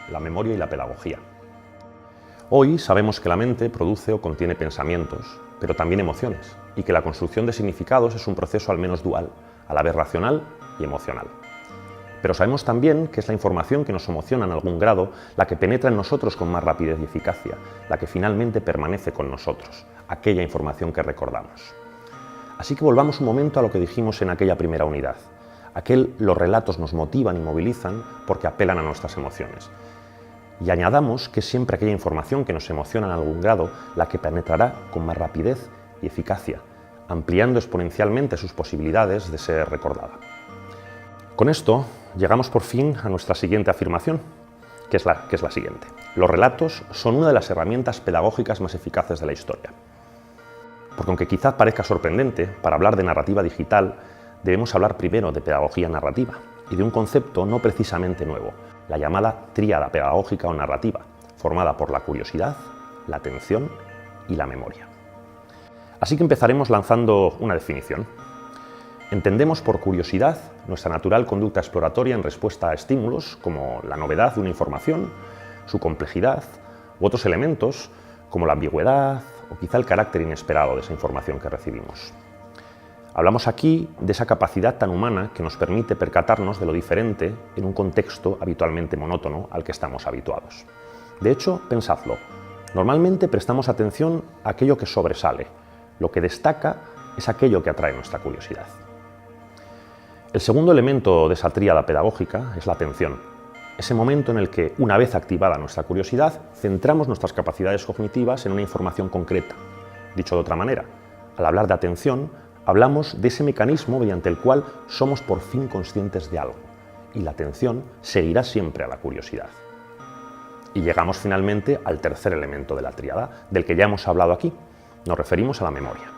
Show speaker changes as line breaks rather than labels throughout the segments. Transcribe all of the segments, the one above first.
la memoria y la pedagogía. Hoy sabemos que la mente produce o contiene pensamientos, pero también emociones, y que la construcción de significados es un proceso al menos dual, a la vez racional y emocional. Pero sabemos también que es la información que nos emociona en algún grado la que penetra en nosotros con más rapidez y eficacia, la que finalmente permanece con nosotros, aquella información que recordamos. Así que volvamos un momento a lo que dijimos en aquella primera unidad. Los relatos nos motivan y movilizan porque apelan a nuestras emociones. Y añadamos que es siempre aquella información que nos emociona en algún grado la que penetrará con más rapidez y eficacia, ampliando exponencialmente sus posibilidades de ser recordada. Con esto llegamos por fin a nuestra siguiente afirmación, que es la siguiente. Los relatos son una de las herramientas pedagógicas más eficaces de la historia. Porque aunque quizás parezca sorprendente, para hablar de narrativa digital debemos hablar primero de pedagogía narrativa y de un concepto no precisamente nuevo, la llamada tríada pedagógica o narrativa, formada por la curiosidad, la atención y la memoria. Así que empezaremos lanzando una definición. Entendemos por curiosidad nuestra natural conducta exploratoria en respuesta a estímulos como la novedad de una información, su complejidad u otros elementos como la ambigüedad o quizá el carácter inesperado de esa información que recibimos. Hablamos aquí de esa capacidad tan humana que nos permite percatarnos de lo diferente en un contexto habitualmente monótono al que estamos habituados. De hecho, pensadlo, normalmente prestamos atención a aquello que sobresale, lo que destaca es aquello que atrae nuestra curiosidad. El segundo elemento de esa tríada pedagógica es la atención, ese momento en el que, una vez activada nuestra curiosidad, centramos nuestras capacidades cognitivas en una información concreta. Dicho de otra manera, al hablar de atención, hablamos de ese mecanismo mediante el cual somos por fin conscientes de algo, y la atención seguirá siempre a la curiosidad. Y llegamos finalmente al tercer elemento de la tríada, del que ya hemos hablado aquí. Nos referimos a la memoria.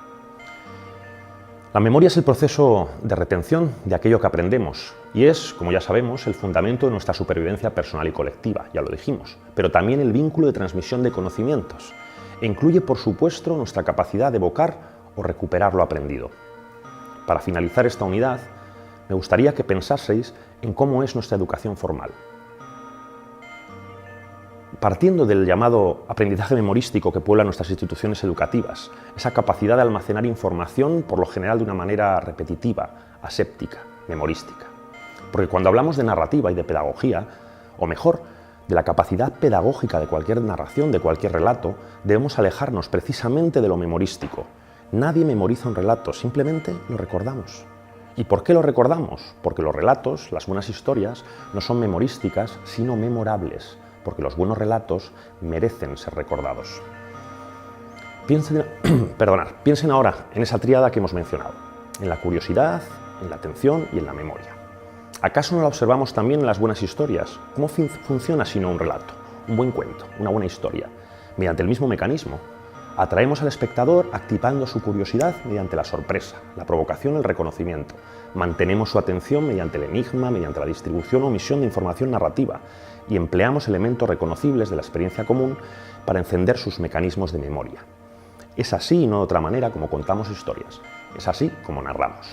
La memoria es el proceso de retención de aquello que aprendemos y es, como ya sabemos, el fundamento de nuestra supervivencia personal y colectiva, ya lo dijimos, pero también el vínculo de transmisión de conocimientos e incluye, por supuesto, nuestra capacidad de evocar o recuperar lo aprendido. Para finalizar esta unidad, me gustaría que pensaseis en cómo es nuestra educación formal. Partiendo del llamado aprendizaje memorístico que puebla nuestras instituciones educativas, esa capacidad de almacenar información por lo general de una manera repetitiva, aséptica, memorística. Porque cuando hablamos de narrativa y de pedagogía, o mejor, de la capacidad pedagógica de cualquier narración, de cualquier relato, debemos alejarnos precisamente de lo memorístico. Nadie memoriza un relato, simplemente lo recordamos. ¿Y por qué lo recordamos? Porque los relatos, las buenas historias, no son memorísticas, sino memorables. Porque los buenos relatos merecen ser recordados. Piensen ahora en esa tríada que hemos mencionado, en la curiosidad, en la atención y en la memoria. ¿Acaso no la observamos también en las buenas historias? ¿Cómo funciona sino un relato, un buen cuento, una buena historia? Mediante el mismo mecanismo. Atraemos al espectador activando su curiosidad mediante la sorpresa, la provocación, el reconocimiento. Mantenemos su atención mediante el enigma, mediante la distribución o omisión de información narrativa y empleamos elementos reconocibles de la experiencia común para encender sus mecanismos de memoria. Es así y no de otra manera como contamos historias. Es así como narramos.